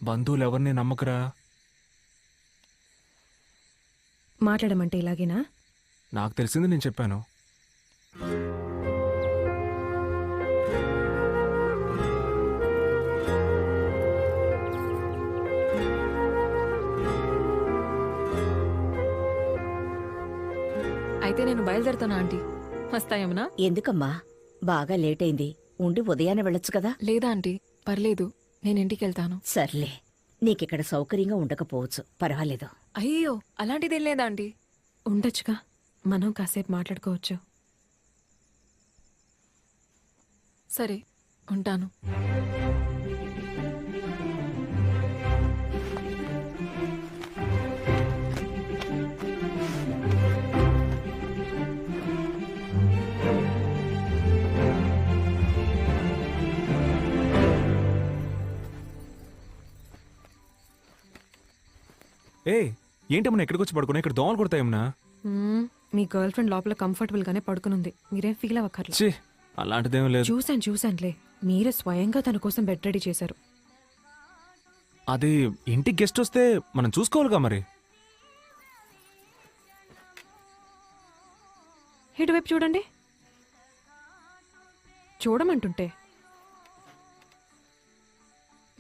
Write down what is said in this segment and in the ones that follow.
బంధువులు ఎవరిని నమ్మకరా. మాట్లాడమంటే ఇలాగేనా? నాకు తెలిసింది నేను చెప్పాను. అయితే నేను బయలుదేరుతాను ఆంటీ. వస్తా యమునా? ఎందుకమ్మా బాగా లేట్ అయింది, ఉండి ఉదయాన్నే వెళ్ళొచ్చు కదా. లేదా ఆంటీ, పర్లేదు, నేను ఇంటికి వెళ్తాను. సర్లే, నీకిక్కడ సౌకర్యంగా ఉండకపోవచ్చు, పర్వాలేదు. అయ్యో, అలాంటిదేం లేదా ఆంటీ. ఉండొచ్చుగా, మనం కాసేపు మాట్లాడుకోవచ్చు. సరే, ఉంటాను. ఏ ఏంటమ్మా ఎక్కడికి వచ్చి పడుకున్నా? ఇక్కడ దోమలు కొడతాయమ్మా. మీ గర్ల్ ఫ్రెండ్ లోపల కంఫర్టబుల్ గానే పడుకునుంది, మీరేం ఫీల్ అవ్వక్కర్లేదు. ఛీ, అలాంటిదేం లేదు. చూశానులే, మీరే స్వయంగా తన కోసం బెడ్ రెడీ చేశారు. అది ఇంటికి గెస్ట్ వస్తే మనం చూసుకోవాలిగా మరి. ఇటువైపు చూడండి. చూడమంటుంటే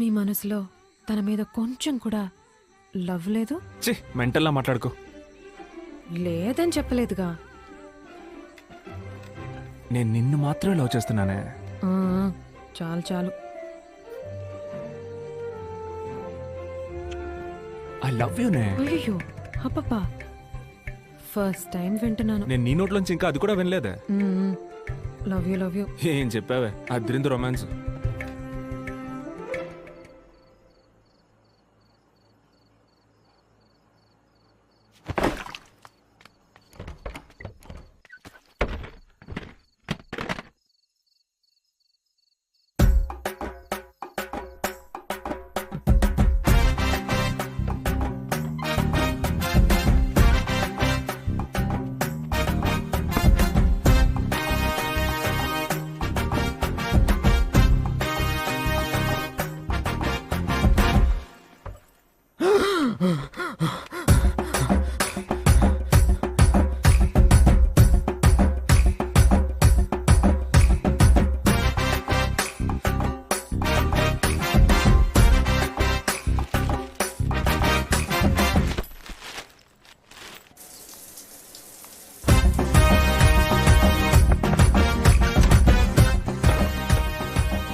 మీ మనసులో తన మీద కొంచెం కూడా లవ్ లేదు? ఛీ, మెంటల్లా మాట్లాడుకో. లేదని చెప్పలేదుగా. నేను నిన్ను మాత్రమే లవ్ చేస్తున్నానే. ఆ, చాలు. ఐ లవ్ యూనే. అయ్యో అప్పప్పా, ఫస్ట్ టైం వింటున్నాను. నేను నీ నోట్లోంచి ఇంకా అది కూడా వినలేదే. Love you. ఏం చెప్పావే, అద్రింది రొమాన్స్.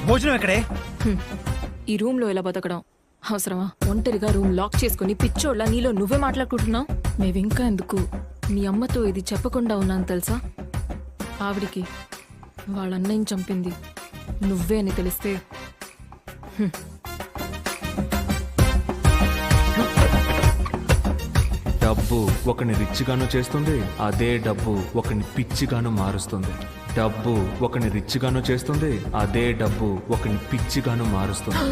భోజనం ఎక్కడే? ఈ రూమ్ లో ఇలా బతకడం అవసరమా? ఒంటరిగా రూమ్ లాక్ చేసుకుని పిచ్చోళ్ళ నీలో నువ్వే మాట్లాడుకుంటున్నావు. మేవింకా ఎందుకు మీ అమ్మతో ఇది చెప్పకుండా ఉన్నాను తెలుసా? ఆవిడికి వాళ్ళ అన్నయ్యని చంపింది నువ్వే అని తెలిస్తే డబ్బు ఒకని రిచ్గాను చేస్తుంది, అదే డబ్బు ఒకని పిచ్చిగాను మారుస్తుంది. డబ్బు ఒకని రిచ్గాను చేస్తుంది, అదే డబ్బు ఒకని పిచ్చిగాను మారుస్తుంది.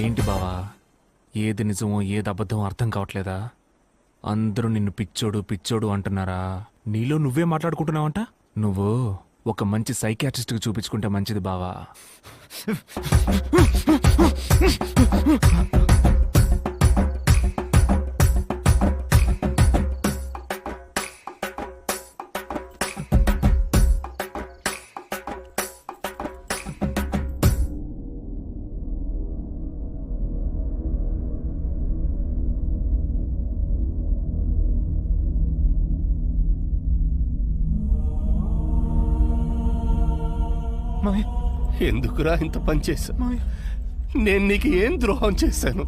ఏంటి బావా, ఏది నిజమో ఏది అబద్ధం అర్థం కావట్లేదా? అందరూ నిన్ను పిచ్చోడు అంటున్నారా? నీలో నువ్వే మాట్లాడుకుంటున్నావంట. నువ్వు ఒక మంచి సైకియాట్రిస్ట్కి చూపించుకుంటే మంచిది బావా. ఎందుకురా ఇంత పని చేశా? నేను నీకు ఏం ద్రోహం చేశాను?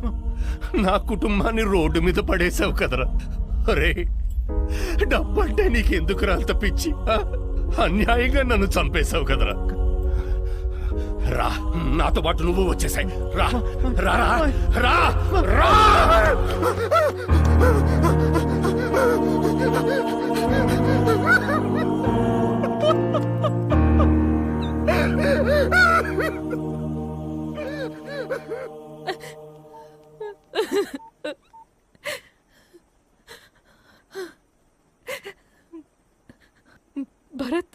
నా కుటుంబాన్ని రోడ్డు మీద పడేసావు కదరా. అరే, డబ్బంటే నీకెందుకురా అంత పిచ్చి? అన్యాయంగా నన్ను చంపేశావు కదరా. రా, నాతో పాటు నువ్వు వచ్చేసాయి. రా రా రా రా. భరత్,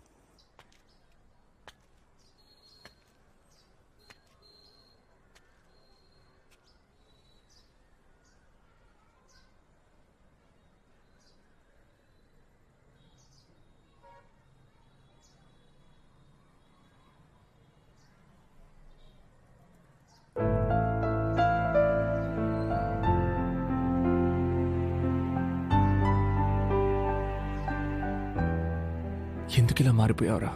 ఎందుకిలా మారిపోయావురా?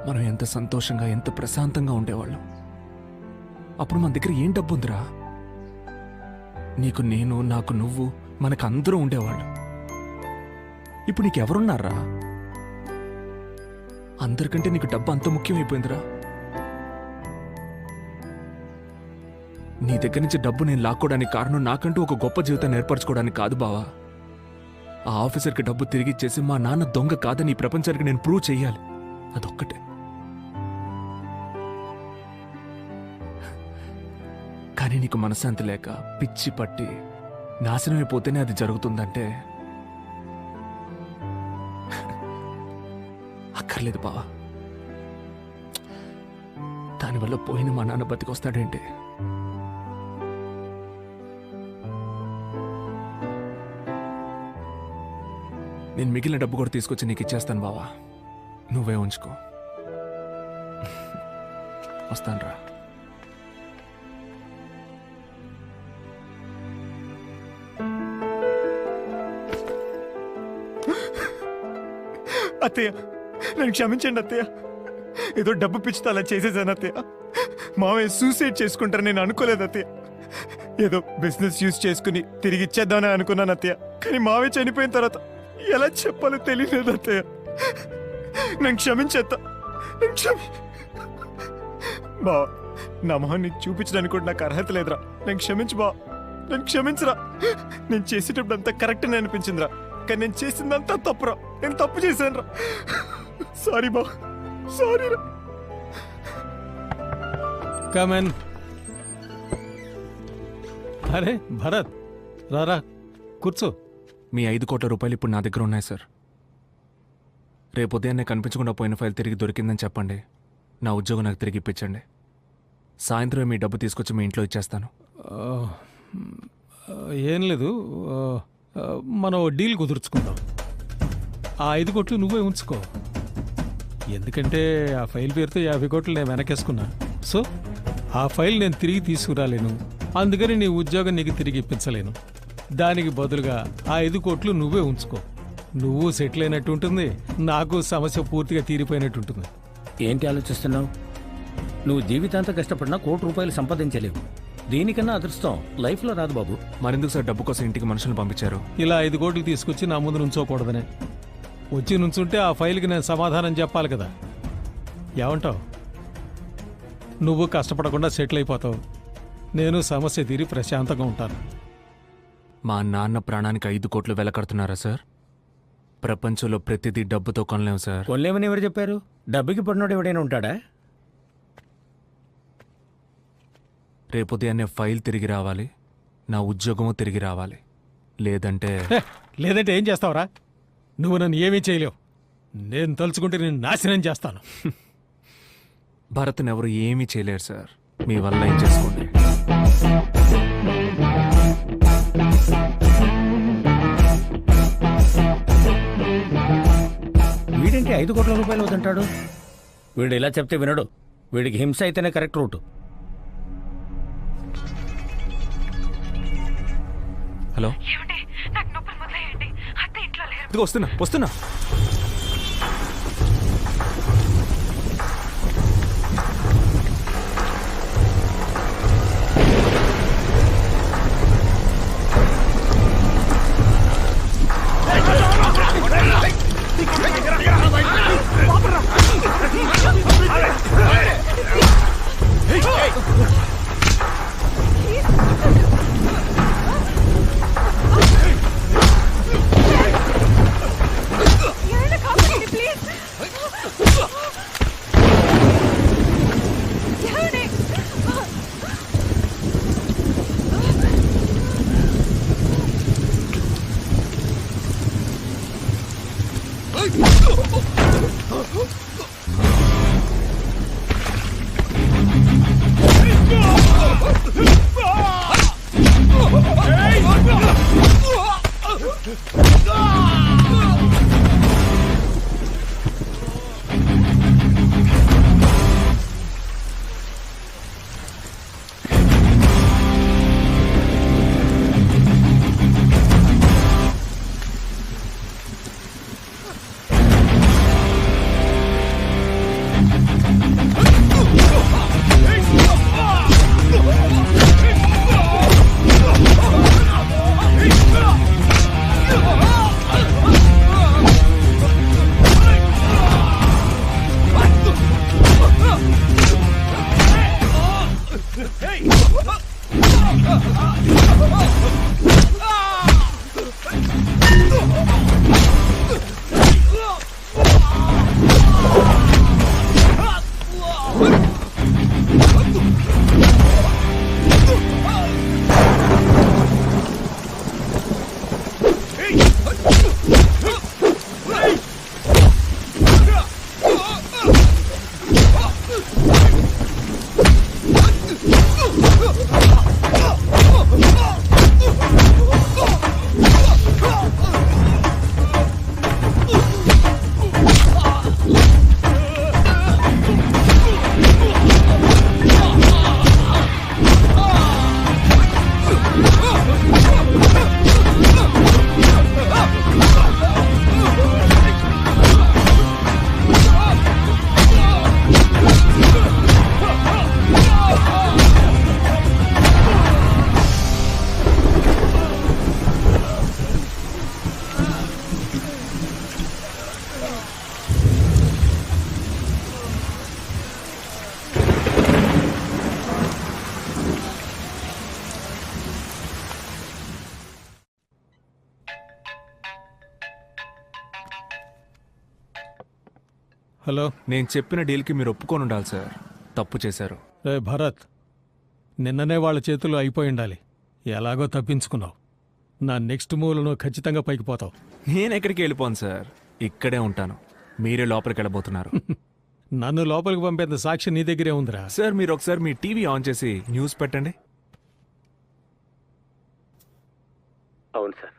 మనం ఎంత సంతోషంగా ఎంత ప్రశాంతంగా ఉండేవాళ్ళం. అప్పుడు మన దగ్గర ఏం డబ్బు ఉందిరా? నీకు నేను, నాకు నువ్వు, మనకు అందరూ ఉండేవాళ్ళు. ఇప్పుడు నీకెవరున్నారా? అందరికంటే నీకు డబ్బు అంత ముఖ్యమైపోయిందిరా. నీ దగ్గర నుంచి డబ్బు నేను లాక్కోవడానికి కారణం నాకంటూ ఒక గొప్ప జీవితాన్ని ఏర్పరచుకోవడానికి కాదు బావా. ఆ ఆఫీసర్కి డబ్బు తిరిగి ఇచ్చేసి మా నాన్న దొంగ కాదని ఈ ప్రపంచానికి నేను ప్రూవ్ చెయ్యాలి. అదొక్కటే. కానీ నీకు మనశ్శాంతి లేక పిచ్చి పట్టి నాశనమైపోతేనే అది జరుగుతుందంటే అక్కర్లేదు బావా. దానివల్ల పోయిన మా నాన్న బతికొస్తాడేంటి? నేను మిగిలిన డబ్బు కూడా తీసుకొచ్చి నీకు ఇచ్చేస్తాను బావా. నువ్వే ఉంచుకో. వస్తానురా. అత్తయ్య, నన్ను క్షమించండి అత్తయ్య. ఏదో డబ్బు పిచ్చితో అలా చేసేసాను అత్తయ్య. మావయ్య సూసైడ్ చేసుకుంటారని నేను అనుకోలేదు అత్తయ్య. ఏదో బిజినెస్ యూజ్ చేసుకుని తిరిగి ఇచ్చేద్దామని అనుకున్నాను అత్తయ్య. కానీ మావయ్య చనిపోయిన తర్వాత ఎలా చెప్పాలో తెలియలేదు అత్తయ్య. నన్ను క్షమించేత్తా. బావా, నా మొహం నీకు చూపించడానికి కూడా నాకు అర్హత లేదురా. నన్ను క్షమించు బావా, నన్ను క్షమించరా. నేను చేసేటప్పుడు అంతా కరెక్ట్ అని అనిపించిందిరా, కానీ నేను చేసిందంతా తప్పురా. నేను తప్పు చేశాను రా. సారీ బా, సారీ రా. కమన్. అరే భరత్, రారా కూర్చో. మీ 5 కోట్ల రూపాయలు ఇప్పుడు నా దగ్గర ఉన్నాయి సార్. రేపు ఉదయాన్నే కనిపించకుండా పోయిన ఫైల్ తిరిగి దొరికిందని చెప్పండి. నా ఉద్యోగం నాకు తిరిగి ఇప్పించండి. సాయంత్రం మీ డబ్బు తీసుకొచ్చి మీ ఇంట్లో ఇచ్చేస్తాను. ఏం లేదు, మనం ఓ డీల్ కుదుర్చుకుందాం. ఆ 5 కోట్లు నువ్వే ఉంచుకో. ఎందుకంటే ఆ ఫైల్ పేరుతో 50 కోట్లు నేను వెనకేసుకున్నా. సో ఆ ఫైల్ నేను తిరిగి తీసుకురాలేను. అందుకని నీ ఉద్యోగం నీకు తిరిగి ఇప్పించలేను. దానికి బదులుగా ఆ 5 కోట్లు నువ్వే ఉంచుకో. నువ్వు సెటిల్ అయినట్టు ఉంటుంది, నాకు సమస్య పూర్తిగా తీరిపోయినట్టు ఉంటుంది. ఏంటి ఆలోచిస్తున్నావు? నువ్వు జీవితాంతం కష్టపడినా ₹1 సంపాదించలేవు. దీనికన్నా అదృష్టం లైఫ్లో రాదు బాబు. మరెందుకు సార్ డబ్బు కోసం ఇంటికి మనుషులను పంపించారు? ఇలా 5 కోట్లు తీసుకొచ్చి నా ముందు నుంచోకూడదనే. వచ్చి నుంచుంటే ఆ ఫైల్కి నేను సమాధానం చెప్పాలి కదా. ఏమంటావు? నువ్వు కష్టపడకుండా సెటిల్ అయిపోతావు, నేను సమస్య తీరి ప్రశాంతంగా ఉంటాను. మా నాన్న ప్రాణానికి 5 కోట్లు వెలకడుతున్నారా సార్? ప్రపంచంలో ప్రతిదీ డబ్బుతో కొనలేము సార్. కొనలేమని ఎవరు చెప్పారు? డబ్బుకి పడినోడు ఎవడైనా ఉంటాడా? రేపు ఉదయాన్నే ఫైల్ తిరిగి రావాలి, నా ఉద్యోగము తిరిగి రావాలి. లేదంటే లేదంటే ఏం చేస్తావురా? నువ్వు నన్ను ఏమీ చేయలేవు. నేను తలుచుకుంటే నేను నాశనం చేస్తాను. భరత్ని ఎవరు ఏమీ చేయలేరు సార్. మీ వల్ల ఏం చేసుకోండి. వీడేంటి 5 కోట్ల రూపాయలు వద్దంటాడు? వీడు ఇలా చెప్తే వినడు. వీడికి హింస అయితేనే కరెక్ట్ రూట్. హలో, ఇదిగో వస్తున్నా. హలో నేను చెప్పిన డీల్కి మీరు ఒప్పుకొని ఉండాలి సార్. తప్పు చేశారు. రే భరత్, నిన్ననే వాళ్ళ చేతుల్లో అయిపోయి ఉండాలి. ఎలాగో తప్పించుకున్నావు. నా నెక్స్ట్ మూవ్లో ఖచ్చితంగా పైకి పోతావు. నేను ఎక్కడికి వెళ్ళిపోను సార్, ఇక్కడే ఉంటాను. మీరే లోపలికి వెళ్ళబోతున్నారు. నన్ను లోపలికి పంపేంత సాక్షి నీ దగ్గరే ఉందిరా. సార్ మీరు ఒకసారి మీ టీవీ ఆన్ చేసి న్యూస్ పెట్టండి. అవును సార్,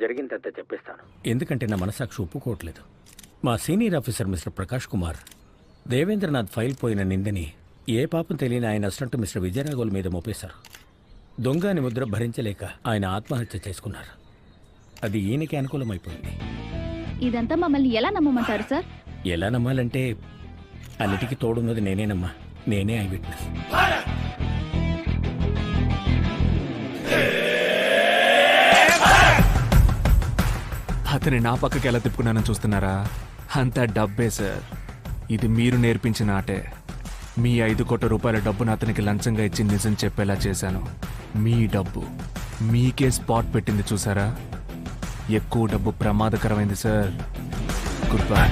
జరిగిందంతా చెప్పేస్తాను. ఎందుకంటే నా మనసాక్షి ఒప్పుకోవట్లేదు. మా senior officer mister Prakash Kumar Devendranath file పోయిన నిందని ఏ పాపం తెలియని ఆయన అసిస్టెంట్ మిస్టర్ విజయరాఘవుల మీద మోపేశారు. దొంగ అని ముద్ర భరించలేక ఆయన ఆత్మహత్య చేసుకున్నారు. అది ఈయనకి అనుకూలమైపోయింది. ఇదంతా మమ్మల్ని ఎలా నమ్మమంటారు సార్? ఎలా నమ్మాలంటే అన్నిటికీ తోడున్నది నేనేనమ్మా. నేనే ఐ విట్నెస్. అతని నా పక్కకి ఎలా తిప్పుకున్నానని చూస్తున్నారా? అంతా డబ్బే సార్. ఇది మీరు నేర్పించిన ఆటే. మీ 5 కోట్ల రూపాయల డబ్బును అతనికి లంచంగా ఇచ్చి నిజం చెప్పేలా చేశాను. మీ డబ్బు మీకే స్పాట్ పెట్టింది చూసారా? ఎక్కువ డబ్బు ప్రమాదకరమైంది sir. Good bye.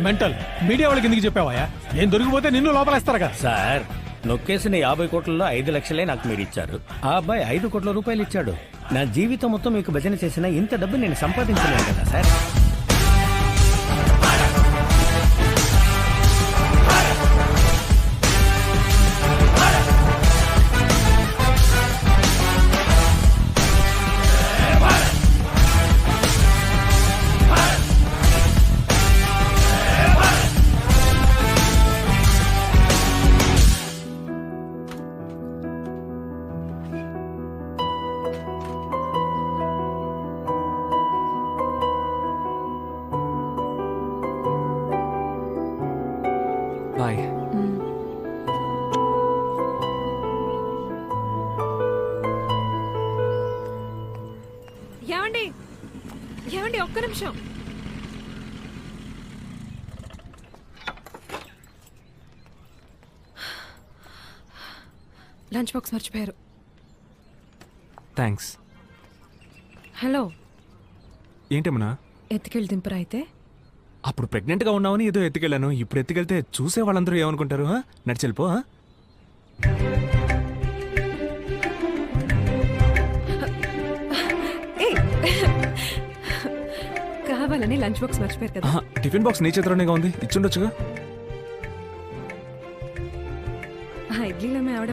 Mental media వాళ్ళకి ఎందుకు చెప్పావా? నేను దొరికిపోతే నిన్ను లోపలేస్తారుగా. సార్, నొక్కేసిన 50 కోట్లలో 5 లక్షలే నాకు మీరు ఇచ్చారు. ఆ అబ్బాయి 5 కోట్ల రూపాయలు ఇచ్చాడు. నా జీవితం మొత్తం మీకు భజన చేసిన ఇంత డబ్బు నేను సంపాదించలేను కదా సార్. బాయ్. ఏమండి ఏమండి, ఒక్క నిమిషం. లంచ్ బాక్స్ మర్చిపోయారు. థ్యాంక్స్. హలో, ఏంటమ్మా? ఎత్తుకెళ్ళి దింపరా అయితే? అప్పుడు ప్రెగ్నెంట్గా ఉన్నావని ఏదో ఎత్తుకెళ్ళాను. ఇప్పుడు ఎత్తుకెళ్తే చూసే వాళ్ళందరూ ఏమనుకుంటారు? నడిచెళ్ళిపో. కావాలని లంచ్ బాక్స్ మర్చిపోయారు కదా. టిఫిన్ బాక్స్ నీ చేతిలోనేగా ఉంది, ఇచ్చుండొచ్చుగా. ఇడ్లీలో ఆవిడ